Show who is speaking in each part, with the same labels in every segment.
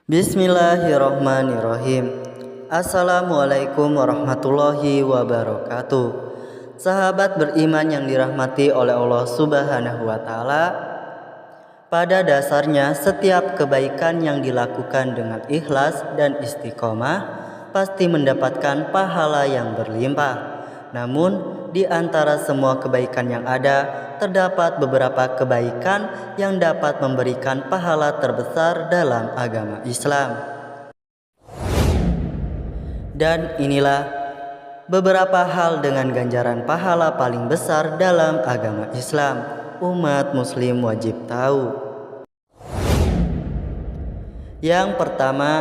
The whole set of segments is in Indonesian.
Speaker 1: Bismillahirrohmanirrohim. Assalamualaikum warahmatullahi wabarakatuh. Sahabat beriman yang dirahmati oleh Allah Subhanahu wa Ta'ala, pada dasarnya setiap kebaikan yang dilakukan dengan ikhlas dan istiqomah pasti mendapatkan pahala yang berlimpah. Namun di antara semua kebaikan yang ada, terdapat beberapa kebaikan yang dapat memberikan pahala terbesar dalam agama Islam. Dan inilah beberapa hal dengan ganjaran pahala paling besar dalam agama Islam. Umat muslim wajib tahu. Yang pertama,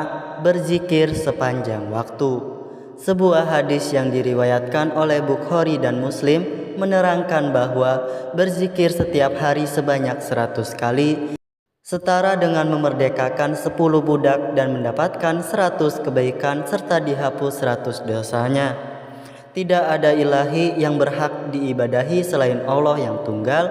Speaker 1: berzikir sepanjang waktu. Sebuah hadis yang diriwayatkan oleh Bukhari dan Muslim menerangkan bahwa berzikir setiap hari sebanyak 100 kali setara dengan memerdekakan 10 budak dan mendapatkan 100 kebaikan serta dihapus 100 dosanya. Tidak ada ilahi yang berhak diibadahi selain Allah yang tunggal,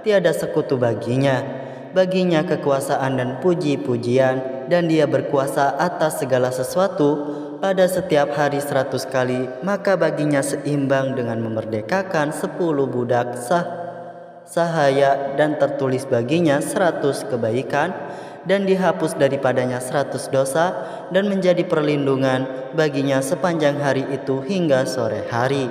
Speaker 1: tiada sekutu baginya. Baginya kekuasaan dan puji-pujian, dan Dia berkuasa atas segala sesuatu. Pada setiap hari 100 kali, maka baginya seimbang dengan memerdekakan 10 budak sahaya dan tertulis baginya 100 kebaikan dan dihapus daripadanya 100 dosa dan menjadi perlindungan baginya sepanjang hari itu hingga sore hari.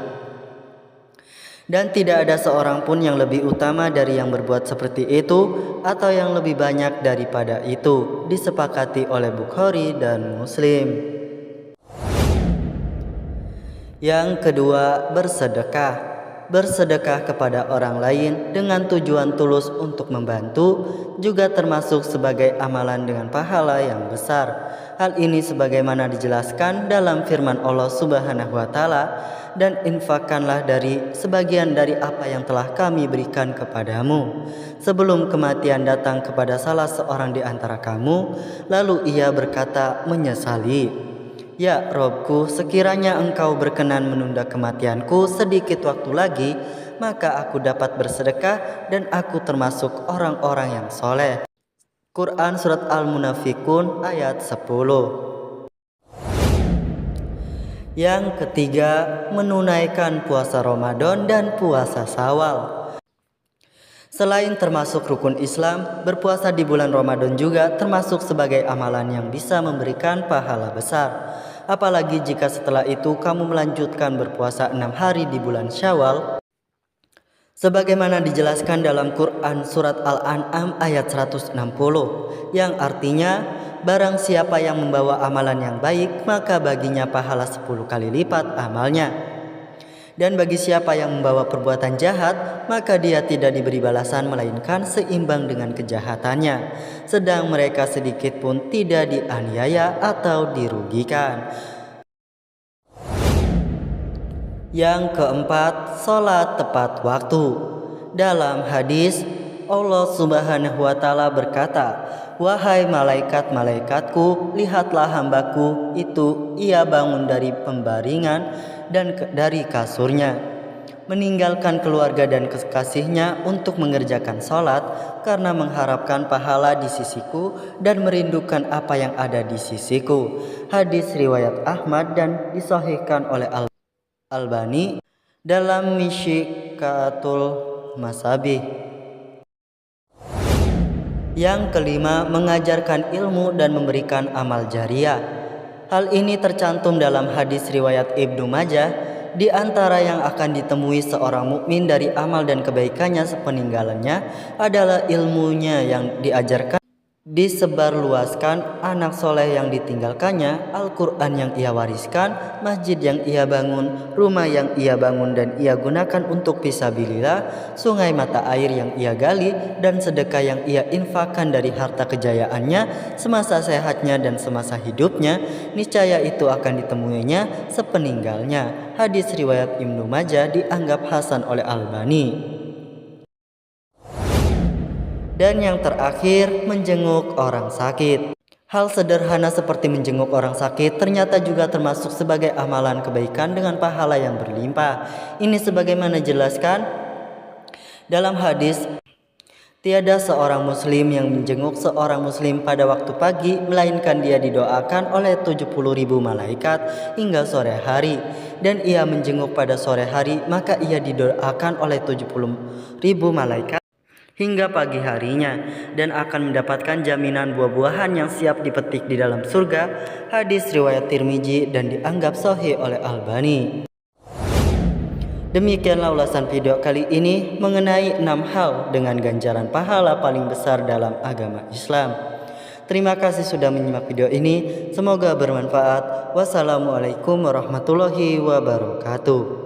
Speaker 1: Dan tidak ada seorang pun yang lebih utama dari yang berbuat seperti itu atau yang lebih banyak daripada itu, disepakati oleh Bukhari dan Muslim. Yang kedua, bersedekah. Bersedekah kepada orang lain dengan tujuan tulus untuk membantu juga termasuk sebagai amalan dengan pahala yang besar. Hal ini sebagaimana dijelaskan dalam firman Allah Subhanahu wa Ta'ala, dan infakkanlah dari sebagian dari apa yang telah kami berikan kepadamu sebelum kematian datang kepada salah seorang di antara kamu, lalu ia berkata menyesali, "Ya Robku, sekiranya engkau berkenan menunda kematianku sedikit waktu lagi, maka aku dapat bersedekah dan aku termasuk orang-orang yang soleh." Quran Surat Al-Munafikun ayat 10. Yang ketiga, menunaikan puasa Ramadan dan puasa Syawal. Selain termasuk rukun Islam, berpuasa di bulan Ramadan juga termasuk sebagai amalan yang bisa memberikan pahala besar. Apalagi jika setelah itu kamu melanjutkan berpuasa 6 hari di bulan Syawal, sebagaimana dijelaskan dalam Quran Surat Al-An'am ayat 160, yang artinya, barang siapa yang membawa amalan yang baik, maka baginya pahala 10 kali lipat amalnya. Dan bagi siapa yang membawa perbuatan jahat, maka dia tidak diberi balasan melainkan seimbang dengan kejahatannya. Sedang mereka sedikit pun tidak dianiaya atau dirugikan. Yang keempat, sholat tepat waktu. Dalam hadis, Allah Subhanahu wa Ta'ala berkata, "Wahai malaikat-malaikatku, lihatlah hambaku itu, ia bangun dari pembaringan dan dari kasurnya, meninggalkan keluarga dan kekasihnya untuk mengerjakan sholat karena mengharapkan pahala di sisiku dan merindukan apa yang ada di sisiku." Hadis riwayat Ahmad dan disahihkan oleh Albani dalam Mishkatul Masabih. Yang kelima, mengajarkan ilmu dan memberikan amal jariah. Hal ini tercantum dalam hadis riwayat Ibnu Majah. Di antara yang akan ditemui seorang mukmin dari amal dan kebaikannya sepeninggalannya adalah ilmunya yang diajarkan, disebarluaskan, anak soleh yang ditinggalkannya, Al-Quran yang ia wariskan, masjid yang ia bangun, rumah yang ia bangun dan ia gunakan untuk fisabilillah, sungai mata air yang ia gali, dan sedekah yang ia infakkan dari harta kejayaannya semasa sehatnya dan semasa hidupnya, niscaya itu akan ditemuinya sepeninggalnya. Hadis riwayat Ibnu Majah dianggap hasan oleh Albani. Dan yang terakhir, menjenguk orang sakit. Hal sederhana seperti menjenguk orang sakit ternyata juga termasuk sebagai amalan kebaikan dengan pahala yang berlimpah. Ini sebagaimana dijelaskan dalam hadis, Tiada seorang muslim yang menjenguk seorang muslim pada waktu pagi, melainkan dia didoakan oleh 70.000 malaikat hingga sore hari. Dan ia menjenguk pada sore hari, maka ia didoakan oleh 70.000 malaikat hingga pagi harinya, dan akan mendapatkan jaminan buah-buahan yang siap dipetik di dalam surga. Hadis riwayat Tirmizi dan dianggap sahih oleh Albani. Demikianlah ulasan video kali ini mengenai 6 hal dengan ganjaran pahala paling besar dalam agama Islam. Terima kasih sudah menyimak video ini. Semoga bermanfaat. Wassalamualaikum warahmatullahi wabarakatuh.